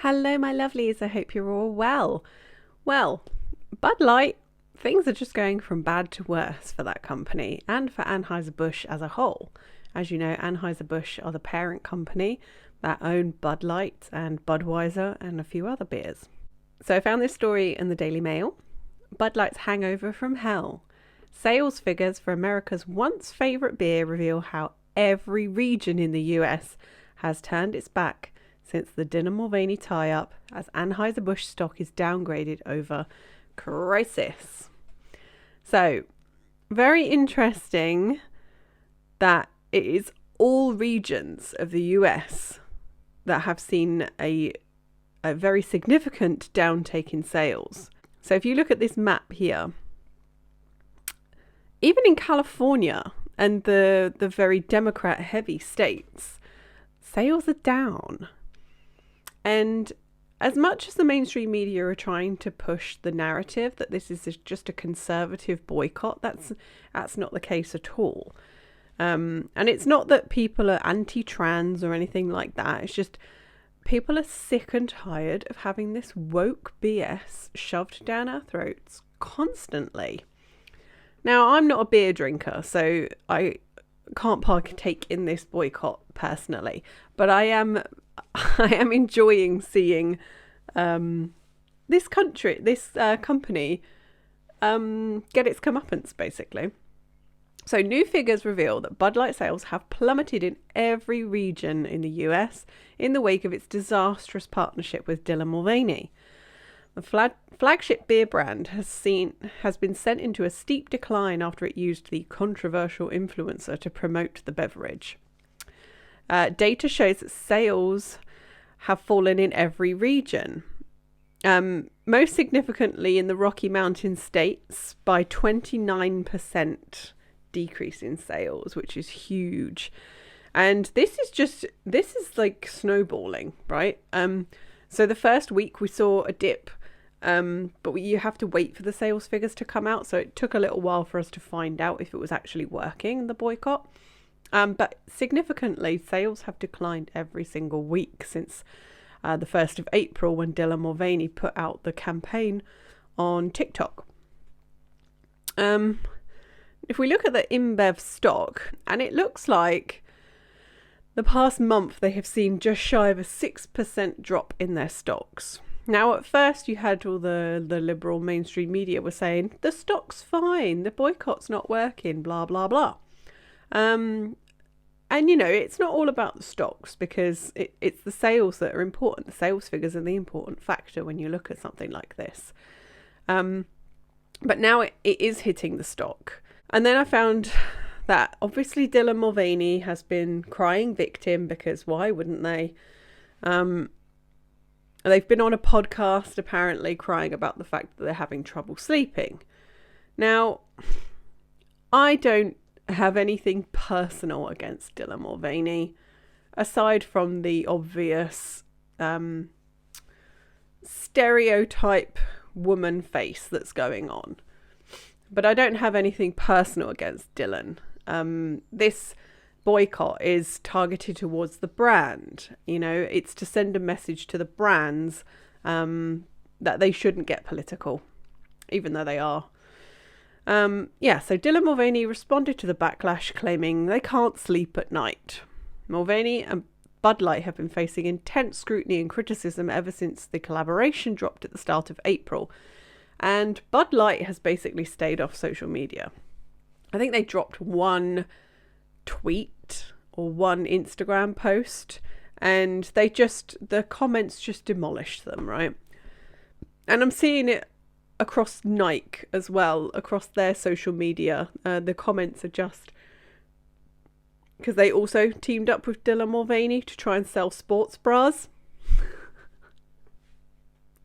Hello, my lovelies. I hope you're all well. Well, Bud Light, things are just going from bad to worse for that company and for Anheuser-Busch as a whole. As you know, Anheuser-Busch are the parent company that own Bud Light and Budweiser and a few other beers. So I found this story in the Daily Mail. Bud Light's hangover from hell. Sales figures for America's once favourite beer reveal how every region in the US has turned its back since the Dinner Mulvaney tie-up, as Anheuser-Busch stock is downgraded over crisis. So, very interesting that it is all regions of the US that have seen a very significant downtake in sales. So if you look at this map here, even in California and the very Democrat-heavy states, sales are down. And as much as the mainstream media are trying to push the narrative that this is just a conservative boycott, that's not the case at all. And it's not that people are anti-trans or anything like that. It's just people are sick and tired of having this woke BS shoved down our throats constantly. Now, I'm not a beer drinker, so I can't partake in this boycott personally, but I am enjoying seeing this company get its comeuppance, basically. So new figures reveal that Bud Light sales have plummeted in every region in the US in the wake of its disastrous partnership with Dinner Mulvaney. The flagship beer brand has been sent into a steep decline after it used the controversial influencer to promote the beverage. Data shows that sales have fallen in every region, most significantly in the Rocky Mountain states by 29% decrease in sales, which is huge. And this is like snowballing, right? So the first week we saw a dip, but you have to wait for the sales figures to come out. So it took a little while for us to find out if it was actually working, the boycott. But significantly, sales have declined every single week since the 1st of April when Dinner Mulvaney put out the campaign on TikTok. If we look at the InBev stock, and it looks like the past month they have seen just shy of a 6% drop in their stocks. Now, at first you had all the liberal mainstream media were saying, the stock's fine, the boycott's not working, blah, blah, blah. And, you know, it's not all about the stocks because it's the sales that are important. The sales figures are the important factor when you look at something like this. But now it is hitting the stock. And then I found that obviously Dinner Mulvaney has been crying victim because why wouldn't they? They've been on a podcast apparently crying about the fact that they're having trouble sleeping. Now, I don't have anything personal against Dinner Mulvaney, aside from the obvious stereotype woman face that's going on. But I don't have anything personal against Dylan. This boycott is targeted towards the brand. You know, it's to send a message to the brands that they shouldn't get political, even though they are. So Dinner Mulvaney responded to the backlash, claiming they can't sleep at night. Mulvaney and Bud Light have been facing intense scrutiny and criticism ever since the collaboration dropped at the start of April. And Bud Light has basically stayed off social media. I think they dropped one tweet or one Instagram post, and the comments just demolished them, right? And I'm seeing it across Nike as well, across their social media. The comments are just because they also teamed up with Dinner Mulvaney to try and sell sports bras.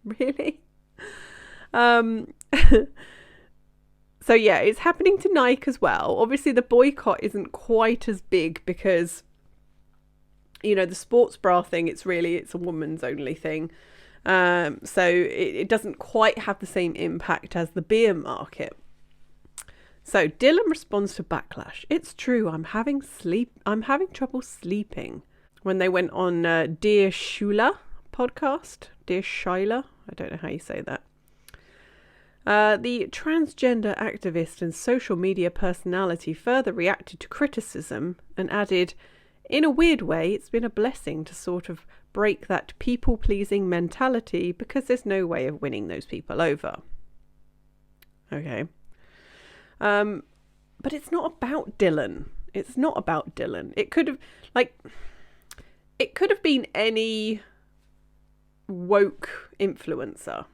Really? So yeah, it's happening to Nike as well. Obviously the boycott isn't quite as big because, you know, the sports bra thing, it's a woman's only thing. So it doesn't quite have the same impact as the beer market. So Dylan responds to backlash. It's true, I'm having trouble sleeping. When they went on Dear Shula podcast, Dear Shyla. I don't know how you say that. The transgender activist and social media personality further reacted to criticism and added, "In a weird way, it's been a blessing to sort of break that people-pleasing mentality because there's no way of winning those people over." Okay. But it's not about Dylan. It's not about Dylan. It could have been any woke influencer.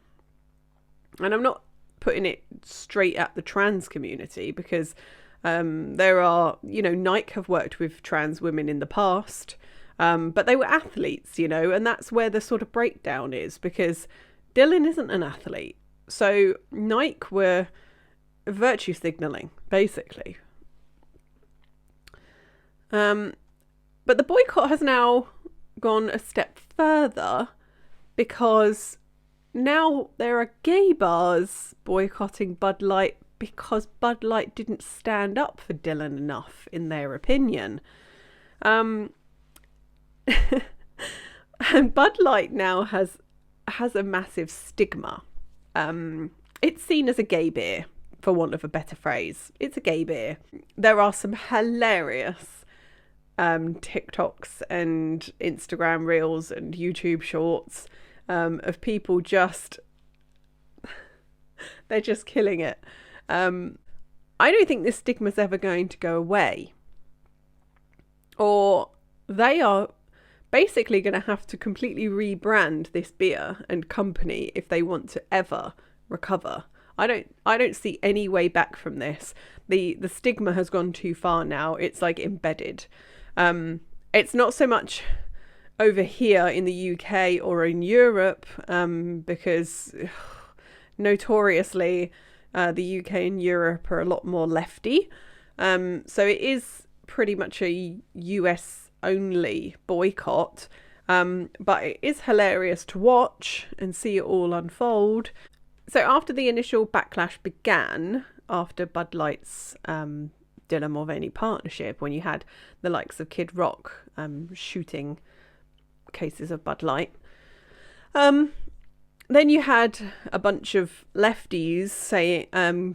And I'm not putting it straight at the trans community because there are, Nike have worked with trans women in the past, but they were athletes, and that's where the sort of breakdown is, because Dylan isn't an athlete. So Nike were virtue signalling, basically. But the boycott has now gone a step further because now there are gay bars boycotting Bud Light because Bud Light didn't stand up for Dylan enough, in their opinion. And Bud Light now has a massive stigma. It's seen as a gay beer, for want of a better phrase. It's a gay beer. There are some hilarious TikToks and Instagram reels and YouTube shorts of people they're just killing it. I don't think this stigma's ever going to go away. Or they are basically going to have to completely rebrand this beer and company if they want to ever recover. I don't see any way back from this. The stigma has gone too far now. It's like embedded. It's not so much over here in the UK or in Europe, because notoriously the UK and Europe are a lot more lefty. So it is pretty much a US only boycott. But it is hilarious to watch and see it all unfold. So after the initial backlash began, after Bud Light's Dylan Mulvaney partnership, when you had the likes of Kid Rock shooting cases of Bud Light, then you had a bunch of lefties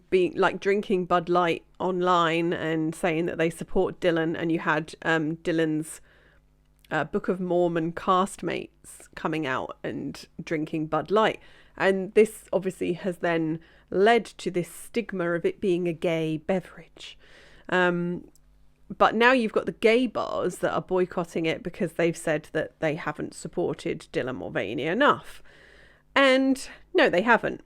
being like drinking Bud Light online and saying that they support Dylan, and you had Dylan's Book of Mormon castmates coming out and drinking Bud Light. And this obviously has then led to this stigma of it being a gay beverage. But now you've got the gay bars that are boycotting it because they've said that they haven't supported Dylan Mulvaney enough. And no, they haven't.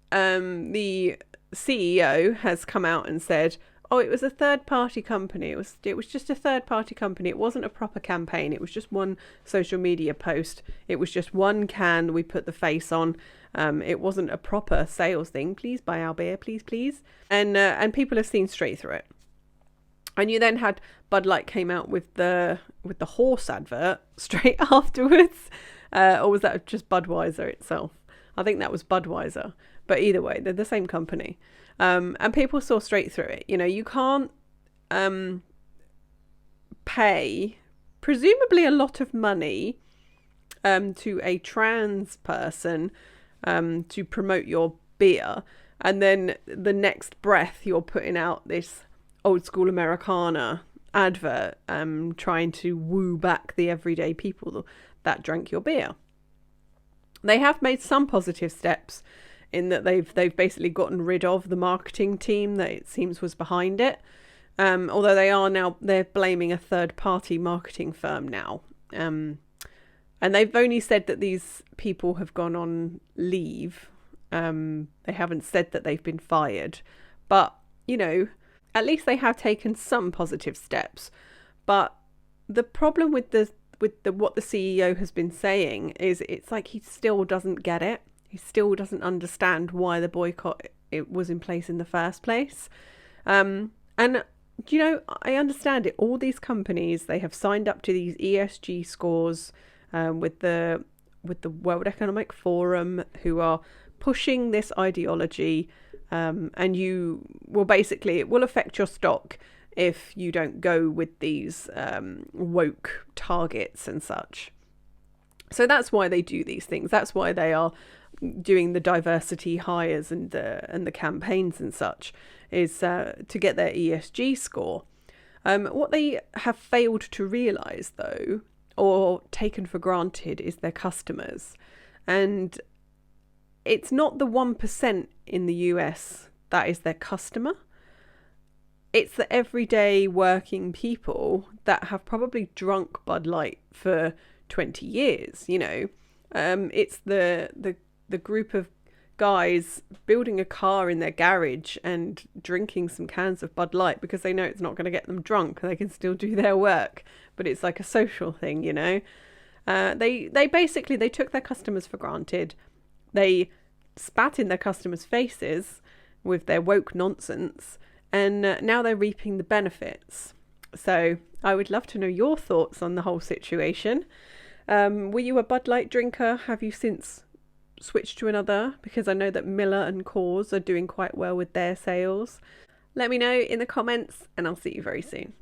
The CEO has come out and said, "Oh, it was a third-party company. It was just a third-party company. It wasn't a proper campaign. It was just one social media post. It was just one can we put the face on. It wasn't a proper sales thing. Please buy our beer, please, please." And people have seen straight through it. And you then had Bud Light came out with the horse advert straight afterwards, or was that just Budweiser itself? I think that was Budweiser. But either way, they're the same company. And people saw straight through it. You can't pay presumably a lot of money to a trans person to promote your beer, and then the next breath you're putting out this old school Americana advert trying to woo back the everyday people that drank your beer. They have made some positive steps in that they've basically gotten rid of the marketing team that it seems was behind it. Although they're blaming a third party marketing firm now. And they've only said that these people have gone on leave. They haven't said that they've been fired. But, at least they have taken some positive steps. But the problem with what the CEO has been saying is it's like he still doesn't get it. He still doesn't understand why the boycott it was in place in the first place. And I understand it. All these companies, they have signed up to these ESG scores with the World Economic Forum, who are pushing this ideology. And it will affect your stock if you don't go with these woke targets and such. So that's why they do these things. That's why they are doing the diversity hires and the campaigns and such, is to get their ESG score. What they have failed to realise, though, or taken for granted, is their customers. And it's not the 1% in the US that is their customer. It's the everyday working people that have probably drunk Bud Light for 20 years, you know. It's the group of guys building a car in their garage and drinking some cans of Bud Light because they know it's not going to get them drunk and they can still do their work, but it's like a social thing, you know. They basically, they took their customers for granted. They spat in their customers' faces with their woke nonsense, and now they're reaping the benefits. So I would love to know your thoughts on the whole situation. Were you a Bud Light drinker? Have you since switched to another? Because I know that Miller and Coors are doing quite well with their sales. Let me know in the comments, and I'll see you very soon.